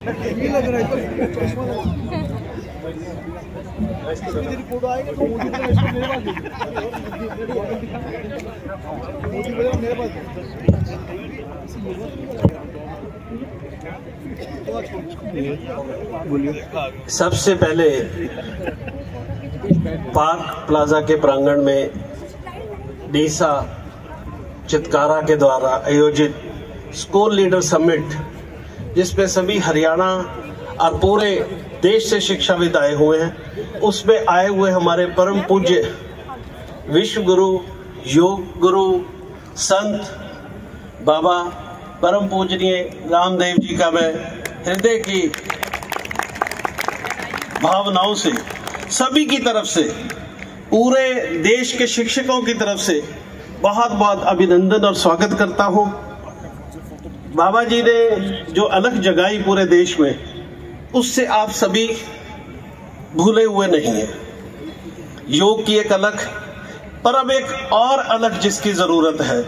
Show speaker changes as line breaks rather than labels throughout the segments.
लग रहा है फोटो आएगा तो मोदी मेरे
पास सबसे पहले पार्क प्लाजा के प्रांगण में डीसा चितकारा के द्वारा आयोजित स्कूल लीडर समिट, जिसमें सभी हरियाणा और पूरे देश से शिक्षाविद आए हुए हैं, उसमें आए हुए हमारे परम पूज्य विश्व गुरु, योग गुरु, संत बाबा परम पूजनीय रामदेव जी का मैं हृदय की भावनाओं से सभी की तरफ से, पूरे देश के शिक्षकों की तरफ से बहुत बहुत अभिनंदन और स्वागत करता हूं। बाबा जी ने जो अलख जगाई पूरे देश में, उससे आप सभी भूले हुए नहीं हैं। योग की एक अलख, पर अब एक और अलख जिसकी जरूरत है।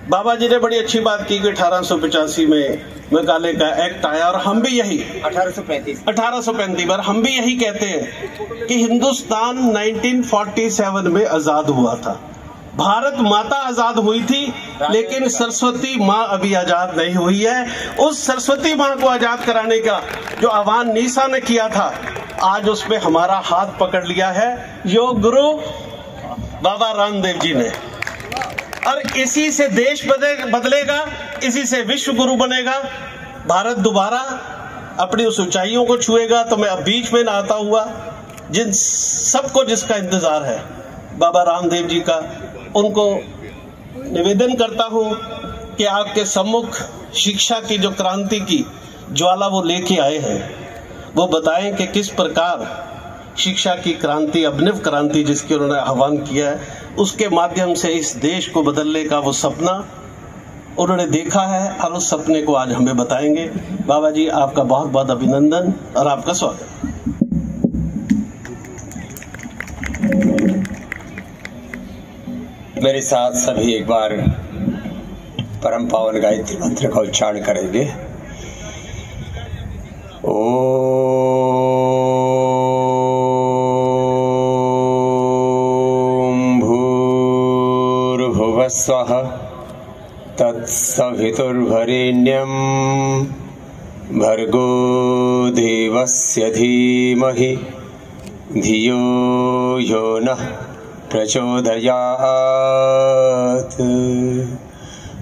बाबा जी ने बड़ी अच्छी बात की कि 1885 में मेघालय का एक्ट आया, और हम भी यही 1835 पर हम भी यही कहते हैं कि हिंदुस्तान 1947 में आजाद हुआ था। भारत माता आजाद हुई थी, लेकिन सरस्वती माँ अभी आजाद नहीं हुई है। उस सरस्वती माँ को आजाद कराने का जो आह्वान नीसा ने किया था, आज उसमें हमारा हाथ पकड़ लिया है योग गुरु बाबा रामदेव जी ने, और इसी से देश बदलेगा, इसी से विश्व गुरु बनेगा। भारत दोबारा अपनी उस ऊंचाइयों को छुएगा। तो मैं अब बीच में ना आता हुआ जिन सबको जिसका इंतजार है बाबा रामदेव जी का, उनको निवेदन करता हूं कि आपके सम्मुख शिक्षा की जो क्रांति की ज्वाला वो लेके आए हैं, वो बताएं कि किस प्रकार शिक्षा की क्रांति, अभिनव क्रांति जिसकी उन्होंने आह्वान किया है, उसके माध्यम से इस देश को बदलने का वो सपना उन्होंने देखा है, और उस सपने को आज हमें बताएंगे। बाबा जी, आपका बहुत बहुत अभिनंदन और आपका स्वागत।
मेरे साथ सभी एक बार परम पावन गायत्री मंत्र का उच्चारण करेंगे। ओम भूर्भुवस्वः तत्सवितुर्वरेण्यं भर्गो देवस्य धीमहि धियो यो नः प्रचोदयात्।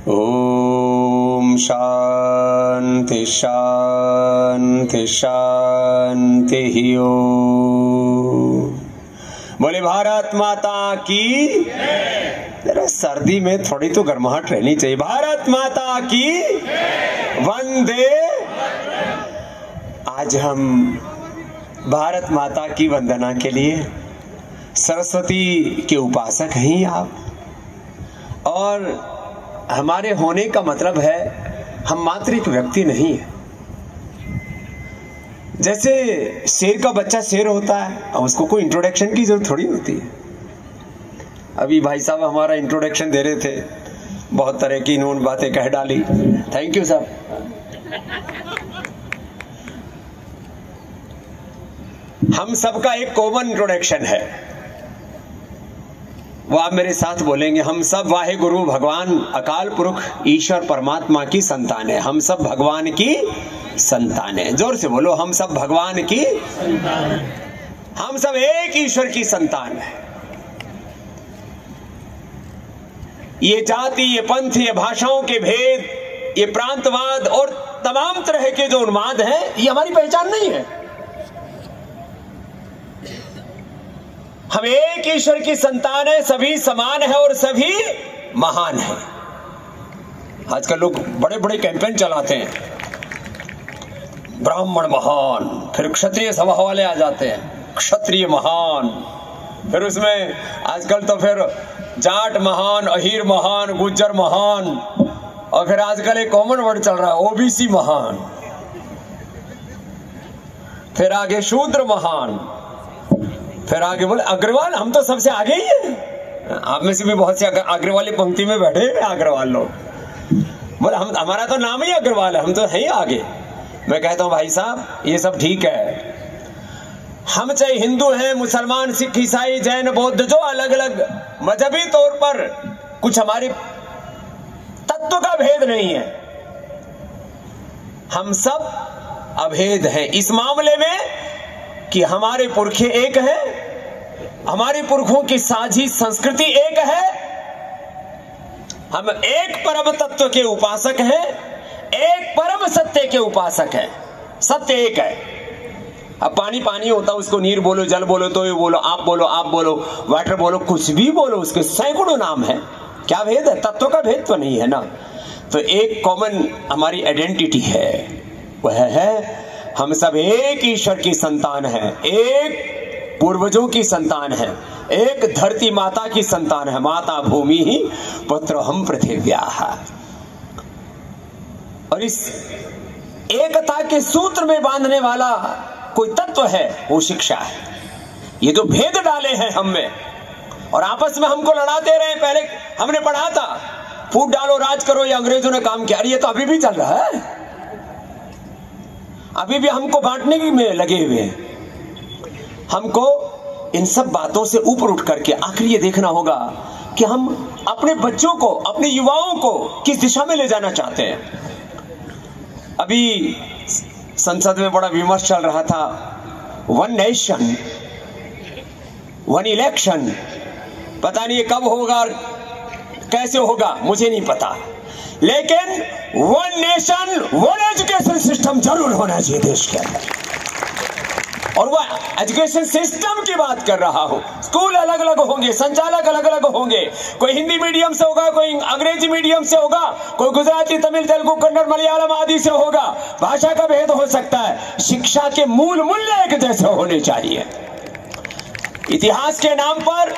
ओम शांति शांति शांति ओम। बोले भारत माता की। जरा सर्दी में थोड़ी तो गर्माहट रहनी चाहिए। भारत माता की वंदे। आज हम भारत माता की वंदना के लिए सरस्वती के उपासक हैं आप, और हमारे होने का मतलब है हम मात्र एक व्यक्ति नहीं है। जैसे शेर का बच्चा शेर होता है, अब उसको कोई इंट्रोडक्शन की जरूरत थोड़ी होती है। अभी भाई साहब हमारा इंट्रोडक्शन दे रहे थे, बहुत तरह की इन्होंने बातें कह डाली। थैंक यू साहब। हम सबका एक कॉमन इंट्रोडक्शन है, वो आप मेरे साथ बोलेंगे। हम सब वाहे गुरु भगवान अकाल पुरुष ईश्वर परमात्मा की संतान है। हम सब भगवान की संतान है। जोर से बोलो, हम सब भगवान की संतान है। हम सब एक ईश्वर की संतान है। ये जाति, ये पंथ, ये भाषाओं के भेद, ये प्रांतवाद और तमाम तरह के जो उन्माद हैं, ये हमारी पहचान नहीं है। हम एक ईश्वर की संतान है, सभी समान है और सभी महान है। आजकल लोग बड़े बड़े कैंपेन चलाते हैं, ब्राह्मण महान, फिर क्षत्रिय सभा वाले आ जाते हैं, क्षत्रिय महान, फिर उसमें आजकल तो फिर जाट महान, अहीर महान, गुज्जर महान, और फिर आजकल एक कॉमन वर्ड चल रहा है ओबीसी महान, फिर आगे शूद्र महान, फिर आगे बोले अग्रवाल। हम तो सबसे आगे ही हैं। आप में से भी बहुत से अग्रवाल वाली पंक्ति में बैठे हैं अग्रवाल लोग। बोले हम, हमारा तो नाम ही अग्रवाल है, हम तो हैं ही आगे। मैं कहता हूं भाई साहब ये सब ठीक है, हम चाहे हिंदू हैं, मुसलमान, सिख, ईसाई, जैन, बौद्ध, जो अलग अलग मजहबी तौर पर कुछ हमारे तत्व का भेद नहीं है, हम सब अभेद हैं इस मामले में कि हमारे पुरखे एक हैं, हमारे पुरखों की साझी संस्कृति एक है, हम एक परम तत्व के उपासक हैं, एक परम सत्य के उपासक हैं, सत्य एक है। अब पानी पानी होता है, उसको नीर बोलो, जल बोलो, तो ये बोलो, आप बोलो, वाटर बोलो, कुछ भी बोलो, उसके सैकड़ों नाम है, क्या भेद है? तत्व का भेद तो नहीं है ना। तो एक कॉमन हमारी आइडेंटिटी है, वह है हम सब एक ईश्वर की संतान हैं, एक पूर्वजों की संतान है, एक धरती माता की संतान है। माता भूमि ही पुत्र हम पृथिव्याः। और इस एकता के सूत्र में बांधने वाला कोई तत्व है, वो शिक्षा है। ये जो भेद डाले हैं हम में और आपस में हमको लड़ाते रहे, पहले हमने पढ़ा था फूट डालो राज करो, ये अंग्रेजों ने काम किया, ये तो अभी भी चल रहा है, अभी भी हमको बांटने में लगे हुए हैं। हमको इन सब बातों से ऊपर उठ करके आखिर ये देखना होगा कि हम अपने बच्चों को, अपने युवाओं को किस दिशा में ले जाना चाहते हैं। अभी संसद में बड़ा विमर्श चल रहा था, वन नेशन वन इलेक्शन, पता नहीं कब होगा और कैसे होगा, मुझे नहीं पता, लेकिन one nation one education system जरूर होना चाहिए देश के अंदर। और वह एजुकेशन सिस्टम की बात कर रहा हूं। स्कूल अलग अलग होंगे, संचालक अलग अलग होंगे, कोई हिंदी मीडियम से होगा, कोई अंग्रेजी मीडियम से होगा, कोई गुजराती, तमिल, तेलुगु, कन्नड़, मलयालम आदि से होगा, भाषा का भेद हो सकता है, शिक्षा के मूल मूल्य एक जैसे होने चाहिए। इतिहास के नाम पर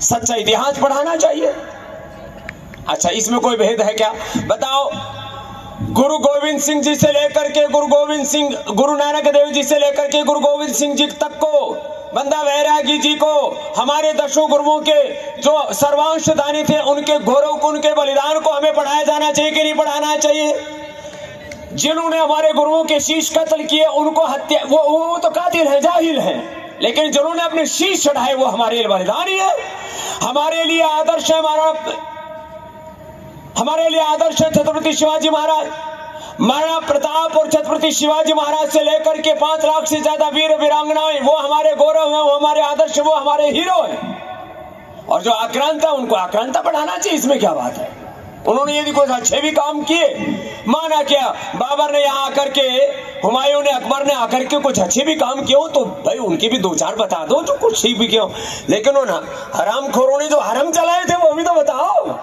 सच्चा इतिहास पढ़ाना चाहिए। अच्छा, इसमें कोई भेद है क्या? बताओ, गुरु गोविंद सिंह जी से लेकर के गुरु नानक देव जी से लेकर के गुरु गोविंद सिंह जी तक को, बंदा बैरागी जी को, हमारे दशों गुरुओं के जो सर्वांश दानी थे, उनके गौरव को, उनके बलिदान को हमें पढ़ाया जाना चाहिए कि नहीं पढ़ाना चाहिए? जिन्होंने हमारे गुरुओं के शीश कत्ल किए, उनको हत्या, वो तो कातिल है, जाहिल है, लेकिन जिन्होंने अपने शीश चढ़ाए वो हमारे लिए बलिदानी है, हमारे लिए आदर्श है। हमारे लिए आदर्श है छत्रपति शिवाजी महाराज। महाराणा प्रताप और छत्रपति शिवाजी महाराज से लेकर के 5 लाख से ज्यादा वीर वीरांगनाएं, वो हमारे गौरव है, वो हमारे आदर्श, वो हमारे हीरो हैं। और जो आक्रांत है उनको आक्रांता बढ़ाना चाहिए, इसमें क्या बात है? उन्होंने यदि कुछ अच्छे भी काम किए, माना क्या बाबर ने यहाँ आकर के, हुमायूं ने, अकबर ने आकर के कुछ अच्छे भी काम किए हो, तो भाई उनके भी 2-4 बता दो जो कुछ ठीक भी किए हो। लेकिन उन हरामखोरों ने जो हरम चलाए थे वो भी तो बताओ।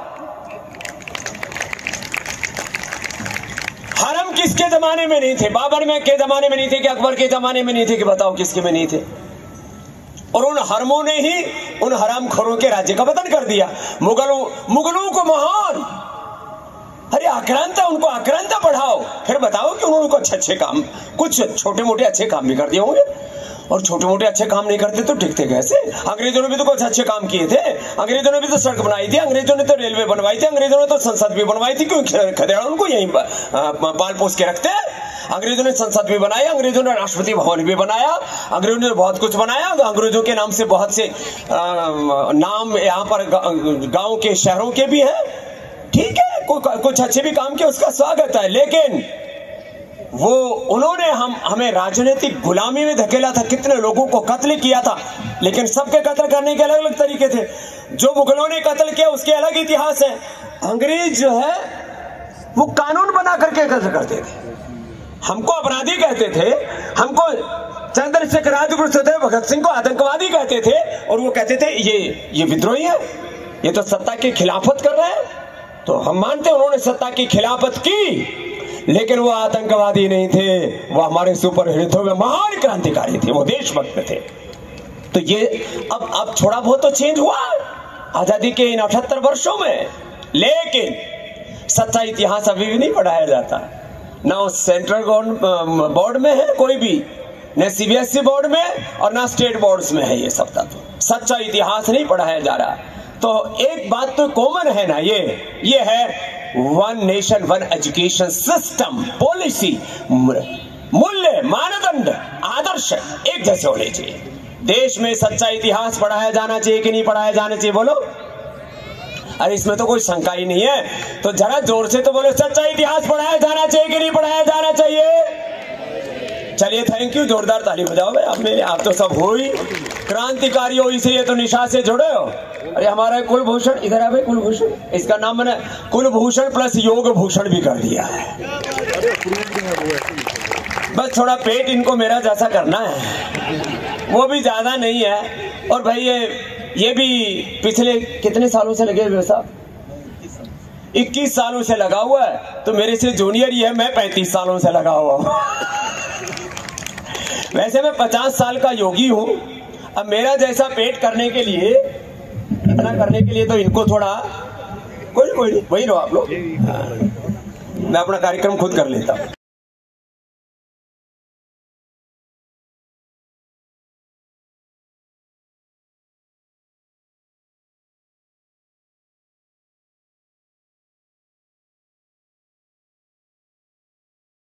हरम किसके जमाने में नहीं थे? बाबर में के जमाने में नहीं थे कि अकबर के जमाने में नहीं थे कि बताओ किसके में नहीं थे? और उन हरमों ने ही उन हरामखोरों के राज्य का पतन कर दिया। मुगलों को महान, अरे आक्रांता, उनको आक्रांता बढ़ाओ, फिर बताओ कि उन्होंने कुछ अच्छे काम, कुछ छोटे मोटे अच्छे काम भी कर दिए होंगे। और छोटे मोटे अच्छे काम नहीं करते तो टिकते कैसे? अंग्रेजों ने भी तो कुछ अच्छे काम किए थे, अंग्रेजों ने भी तो सड़क बनाई थी, अंग्रेजों ने तो रेलवे बनवाई थी, अंग्रेजों ने तो संसद भी बनवाई थी। क्यों खदेड़ा उनको यहीं पाल पोस के रखते हैं? अंग्रेजों ने संसद भी बनाई, अंग्रेजों ने राष्ट्रपति भवन भी बनाया, अंग्रेजों ने बहुत कुछ बनाया। अंग्रेजों के नाम से बहुत से नाम यहाँ पर गांव के, शहरों के भी हैं। ठीक है, कुछ अच्छे भी काम किए, उसका स्वागत है, लेकिन वो उन्होंने हमें राजनीतिक गुलामी में धकेला था, कितने लोगों को कत्ल किया था, लेकिन सबके कत्ल करने के अलग अलग तरीके थे। जो मुगलों ने कत्ल किया उसके अलग इतिहास है। अंग्रेज जो है वो कानून बना करके कत्ल करते थे, हमको अपराधी कहते थे, हमको चंद्रशेखर, राजगुरु, सुखदेव, भगत सिंह को आतंकवादी कहते थे, और वो कहते थे ये विद्रोही है, ये तो सत्ता की खिलाफत कर रहे हैं। तो हम मानते हैं उन्होंने सत्ता की खिलाफत की, लेकिन वो आतंकवादी नहीं थे, वो हमारे सुपर हीरो में महान क्रांतिकारी थे, वो देशभक्त थे। तो ये अब थोड़ा बहुत तो चेंज हुआ आजादी के इन 78 वर्षों में, लेकिन सच्चा इतिहास अभी भी नहीं पढ़ाया जाता। ना सेंट्रल बोर्ड में है कोई भी, न सीबीएसई बोर्ड में और ना स्टेट बोर्ड्स में है ये सब तत्व। सच्चा इतिहास नहीं पढ़ाया जा रहा। तो एक बात तो कॉमन है ना, ये है one nation one education system, policy, मूल्य, मानदंड, आदर्श एक जैसे होने चाहिए। देश में सच्चा इतिहास पढ़ाया जाना चाहिए कि नहीं पढ़ाया जाना चाहिए, बोलो। अरे इसमें तो कोई शंका ही नहीं है, तो जरा जोर से तो बोलो, सच्चा इतिहास पढ़ाया जाना चाहिए कि नहीं पढ़ाया जाना चाहिए। चलिए थैंक यू, जोरदार ताली बजाओ भाई। अब मेरे आप तो सब हो ही क्रांतिकारी हो, इसीलिए तो निशा से जुड़े हो। अरे हमारा कुलभूषण इधर आ भाई, कुलभूषण, इसका नाम मैंने कुलभूषण प्लस योग भूषण भी कर दिया है। बस थोड़ा पेट इनको मेरा जैसा करना है, वो भी ज्यादा नहीं है। और भाई ये भी पिछले कितने सालों से लगे हुए साहब, 21 सालों से लगा हुआ है, तो मेरे से जूनियर ही है, मैं 35 सालों से लगा हुआ हूं। वैसे मैं 50 साल का योगी हूं। अब मेरा जैसा पेट करने के लिए, इतना करने के लिए तो इनको थोड़ा कोई नहीं, वही रहो आप लोग, मैं अपना कार्यक्रम खुद कर लेता हूं।